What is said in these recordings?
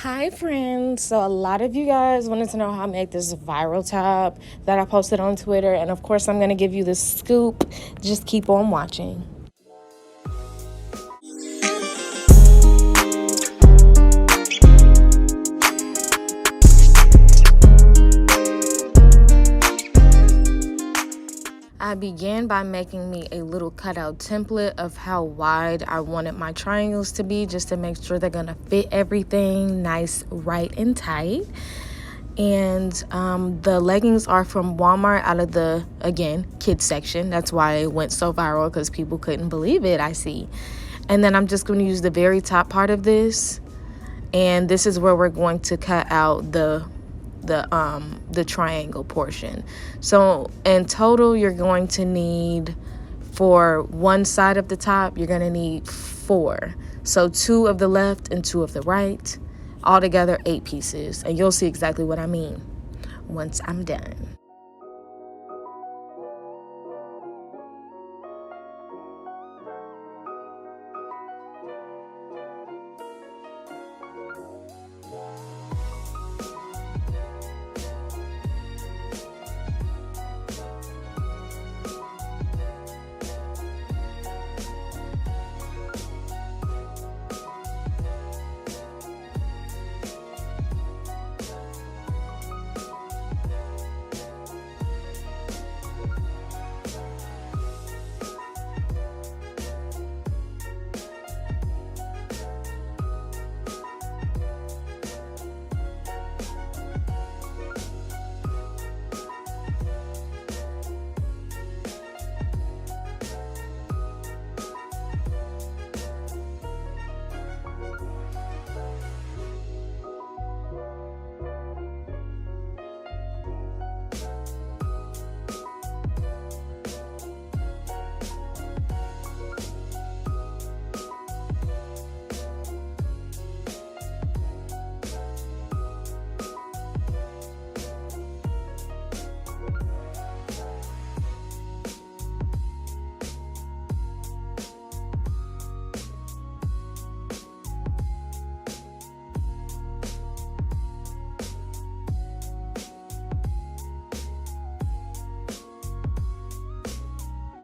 Hi friends, so a lot of you guys wanted to know how I make this viral top that I posted on Twitter, and of course I'm going to give you the scoop. Just keep on watching. I began by making me a little cutout template of how wide I wanted my triangles to be, just to make sure they're gonna fit everything nice, right, and tight. And the leggings are from Walmart out of the, again, kids section. That's why it went so viral, because people couldn't believe it, I see. And then I'm just going to use the very top part of this, and this is where we're going to cut out the triangle portion. So in total, you're going to need, for one side of the top, you're going to need 4. So 2 of the left and 2 of the right. Altogether 8 pieces, and you'll see exactly what I mean once I'm done.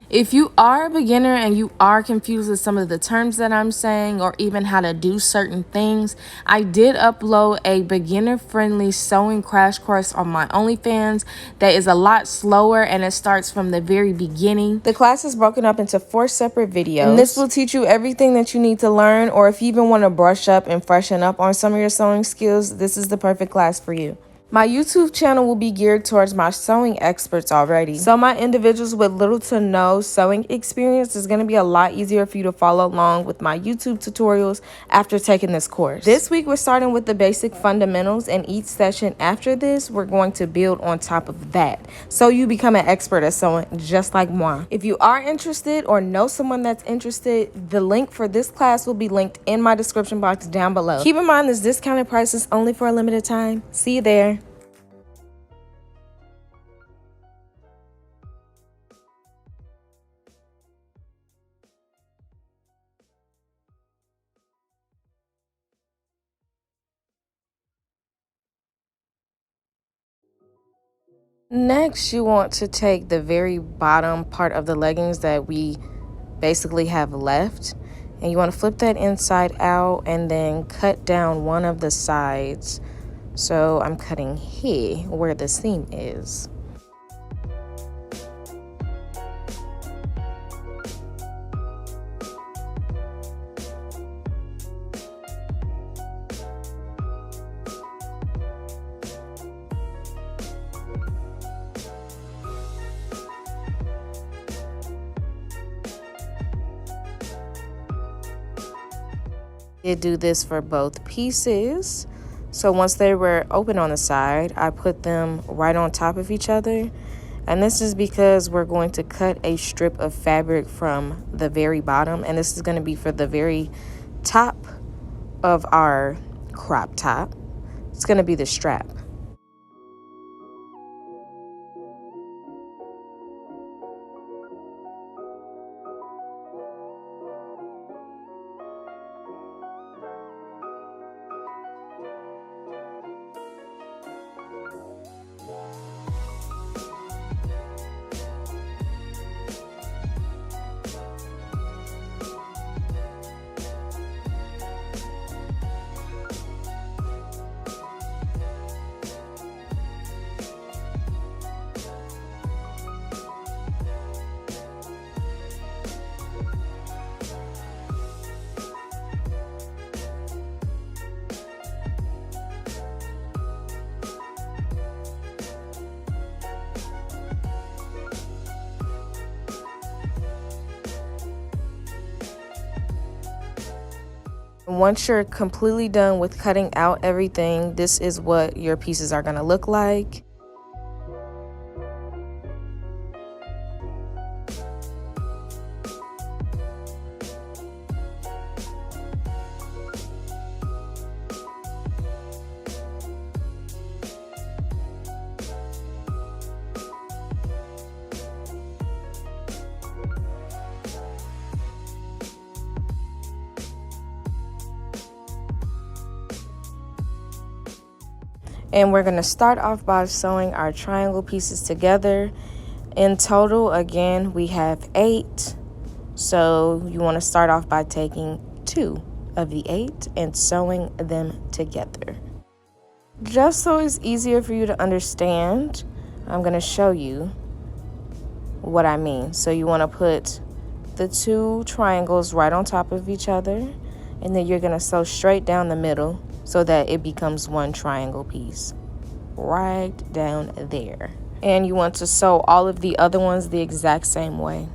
If you are a beginner and you are confused with some of the terms that I'm saying, or even how to do certain things, I did upload a beginner-friendly sewing crash course on my OnlyFans that is a lot slower, and it starts from the very beginning. The class is broken up into 4 separate videos, and this will teach you everything that you need to learn, or if you even want to brush up and freshen up on some of your sewing skills, this is the perfect class for you. My YouTube channel will be geared towards my sewing experts already. So my individuals with little to no sewing experience is going to be a lot easier for you to follow along with my YouTube tutorials after taking this course. This week we're starting with the basic fundamentals, and each session after this we're going to build on top of that, so you become an expert at sewing just like moi. If you are interested or know someone that's interested, the link for this class will be linked in my description box down below. Keep in mind this discounted price is only for a limited time. See you there. Next, you want to take the very bottom part of the leggings that we basically have left, and you want to flip that inside out and then cut down one of the sides. So I'm cutting here where the seam is. Did do this for both pieces. So once they were open on the side, I put them right on top of each other. And this is because we're going to cut a strip of fabric from the very bottom, and this is going to be for the very top of our crop top. It's going to be the strap. Once you're completely done with cutting out everything, this is what your pieces are going to look like. And we're going to start off by sewing our triangle pieces together. In total, again, we have 8. So you want to start off by taking 2 of the 8 and sewing them together. Just so it's easier for you to understand, I'm going to show you what I mean. So you want to put the 2 triangles right on top of each other, and then you're going to sew straight down the middle so that it becomes one triangle piece right down there. And you want to sew all of the other ones the exact same way.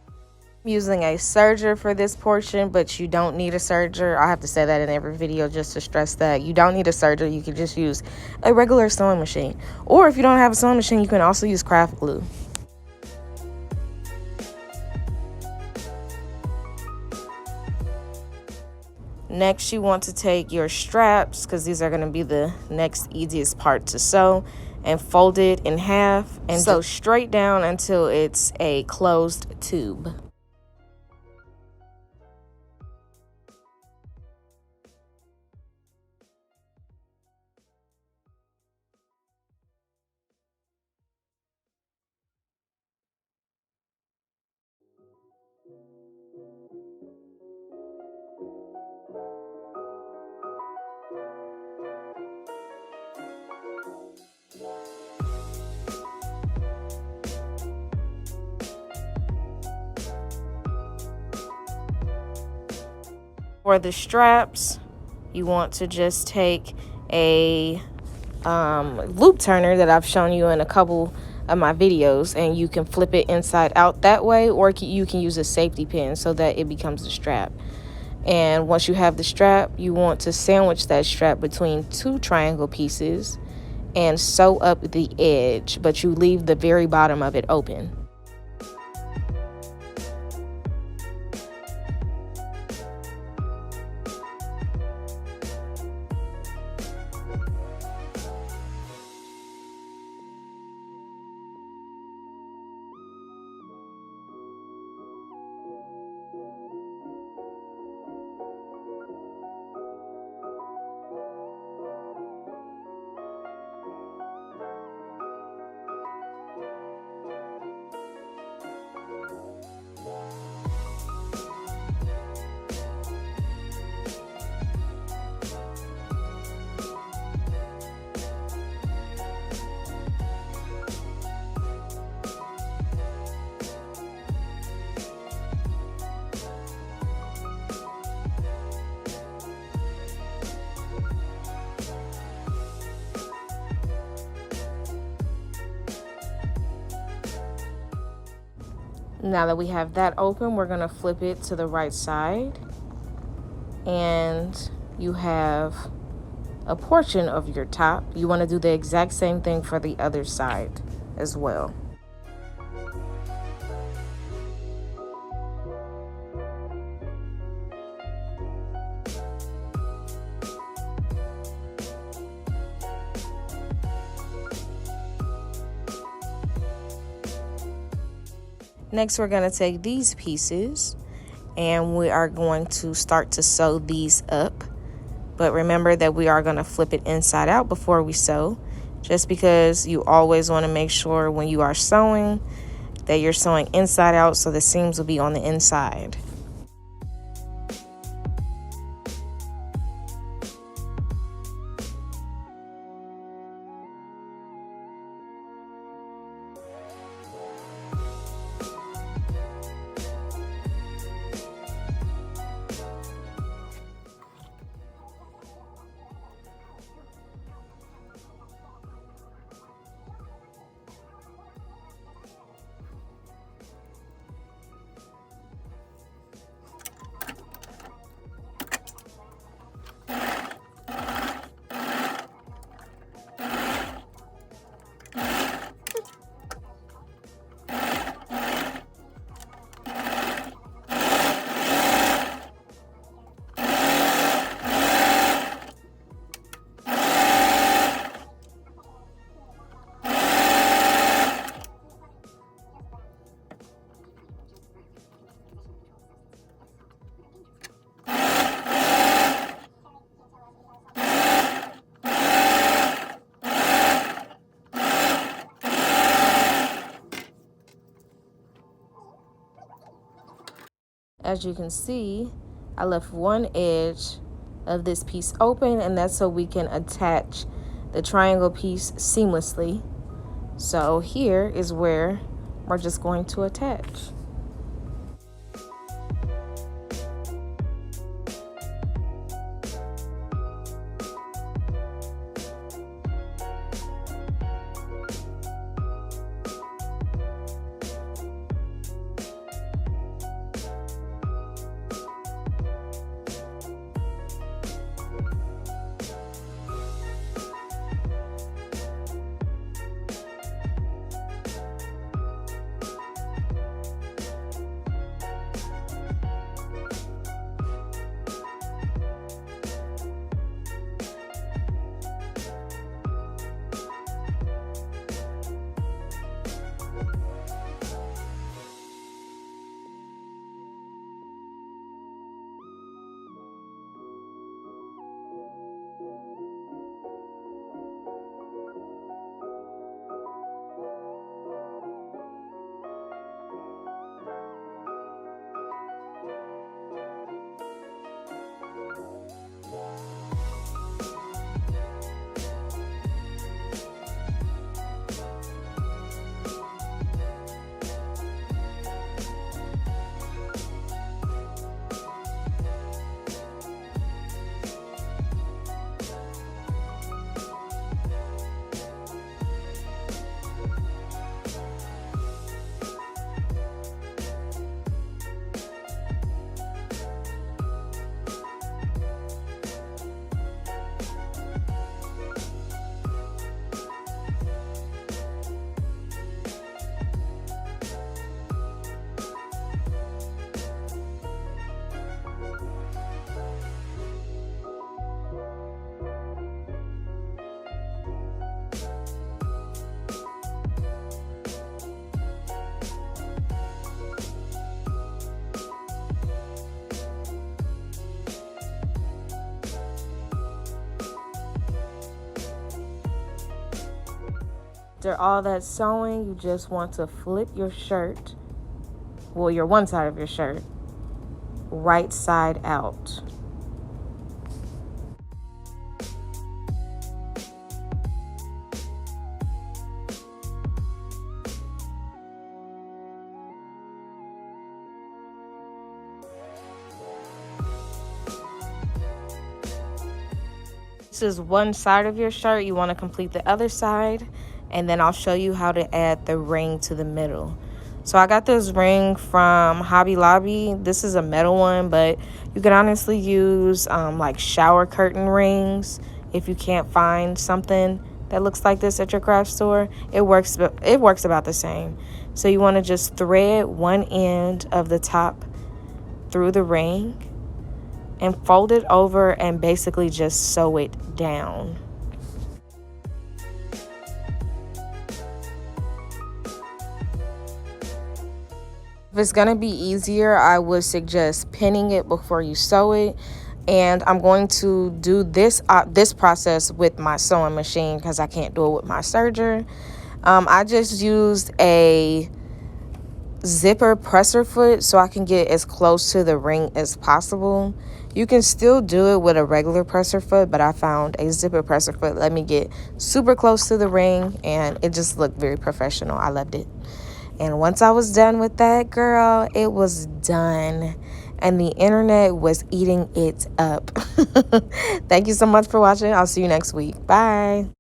I'm using a serger for this portion, but you don't need a serger. I have to say that in every video just to stress that you don't need a serger. You can just use a regular sewing machine, or if you don't have a sewing machine, you can also use craft glue. Next, you want to take your straps, because these are going to be the next easiest part to sew, and fold it in half and sew straight down until it's a closed tube. For the straps, you want to just take a loop turner that I've shown you in a couple of my videos, and you can flip it inside out that way, or you can use a safety pin so that it becomes a strap. And once you have the strap, you want to sandwich that strap between 2 triangle pieces and sew up the edge, but you leave the very bottom of it open. Now that we have that open, we're going to flip it to the right side, and you have a portion of your top. You want to do the exact same thing for the other side as well. Next, we're going to take these pieces and we are going to start to sew these up. But remember that we are going to flip it inside out before we sew, just because you always want to make sure when you are sewing that you're sewing inside out, so the seams will be on the inside. as you can see, I left one edge of this piece open, and that's so we can attach the triangle piece seamlessly. So here is where we're just going to attach. After all that sewing, you just want to flip your shirt, well, your one side of your shirt, right side out. This is one side of your shirt. You want to complete the other side, and then I'll show you how to add the ring to the middle. So I got this ring from Hobby Lobby. This is a metal one, but you can honestly use like shower curtain rings if you can't find something that looks like this at your craft store. It works about the same. So you want to just thread one end of the top through the ring and fold it over and basically just sew it down. If it's gonna be easier, I would suggest pinning it before you sew it. And I'm going to do this process with my sewing machine because I can't do it with my serger. I just used a zipper presser foot so I can get as close to the ring as possible. You can still do it with a regular presser foot, but I found a zipper presser foot let me get super close to the ring, and it just looked very professional. I loved it. And once I was done with that, girl, it was done. And the internet was eating it up. Thank you so much for watching. I'll see you next week. Bye.